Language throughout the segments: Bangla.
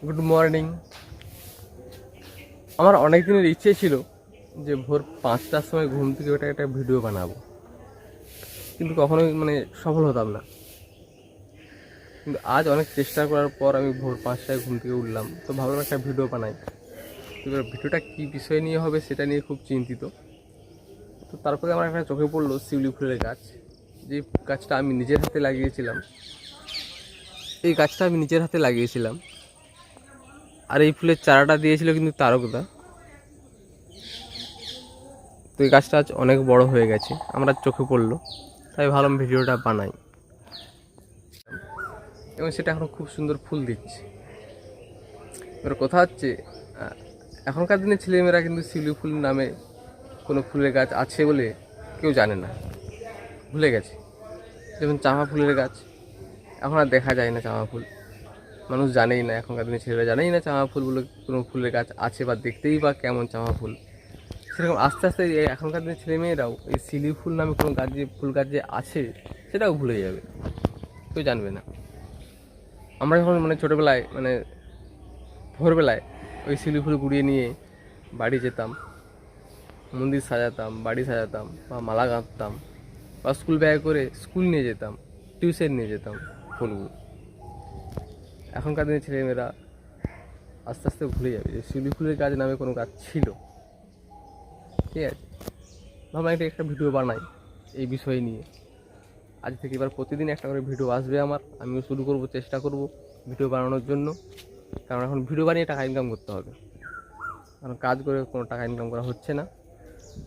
Good morning. আমার অনেক দিনের ইচ্ছে ছিল যে ভোর 5টার সময় ঘুম থেকে ওটা একটা ভিডিও বানাবো, কিন্তু কখনোই সফল হতাম না। কিন্তু আজ অনেক চেষ্টা করার পর আমি ভোর 5টায় ঘুম থেকে উঠলাম, তো ভাবলাম একটা ভিডিও বানাই। এবার ভিডিওটা কী বিষয় নিয়ে হবে সেটা নিয়ে খুব চিন্তিত। তো তারপরে আমার একটা চোখে পড়লো শিউলি ফুলের গাছ। যে গাছটা আমি নিজের হাতে লাগিয়েছিলাম, এই গাছটা আমি নিজের হাতে লাগিয়েছিলাম। আর এই ফুলের চারাটা দিয়েছিল কিন্তু তারকদা। তো এই গাছটা আজ অনেক বড় হয়ে গেছে, আমরা চোখে পড়লো, তাই ভাবলাম ভিডিওটা বানাই। এবং সেটা এখন খুব সুন্দর ফুল দিচ্ছে। এবার কথা হচ্ছে, এখনকার দিনে ছেলেমেয়েরা কিন্তু শিউলি ফুল নামে কোনো ফুলের গাছ আছে বলে কেউ জানে না, ভুলে গেছে। যেমন চাঁপা ফুলের গাছ এখন আর দেখা যায় না, চাঁপা ফুল মানুষ জানেই না, এখনকার দিনে ছেলেরা জানেই না চাঁপা ফুল বলে কোনো ফুলের গাছ আছে, বা দেখতেই বা কেমন চাঁপা ফুল। সেরকম আস্তে আস্তে এখনকার দিনের ছেলেমেয়েরাও এই শিউলি ফুল নামে কোনো গাছ, যে ফুল গাছ যে আছে সেটাও ভুলে যাবে, কেউ জানবে না। আমরা যখন ছোটোবেলায় ভোরবেলায় ওই শিউলি ফুল কুড়িয়ে নিয়ে বাড়ি যেতাম, মন্দির সাজাতাম, বাড়ি সাজাতাম, বা মালা গাঁথতাম, বা স্কুল ব্যাগে করে স্কুল নিয়ে যেতাম, টিউশন নিয়ে যেতাম ফুলগুলো। এখনকার দিনের ছেলেমেয়েরা আস্তে আস্তে ভুলে যাবে যে শিউলি ফুলের গাছ নামে কোনো গাছ ছিল। ঠিক আছে, ভাবলাম একটা ভিডিও বানাই এই বিষয় নিয়ে। আজ থেকে এবার প্রতিদিন একটা করে ভিডিও আসবে আমার, আমিও শুরু করব, চেষ্টা করব ভিডিও বানানোর জন্য। কারণ এখন ভিডিও বানিয়ে টাকা ইনকাম করতে হবে, কারণ কাজ করে কোনো টাকা ইনকাম করা হচ্ছে না।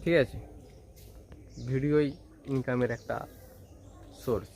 ঠিক আছে, ভিডিওই ইনকামের একটা সোর্স।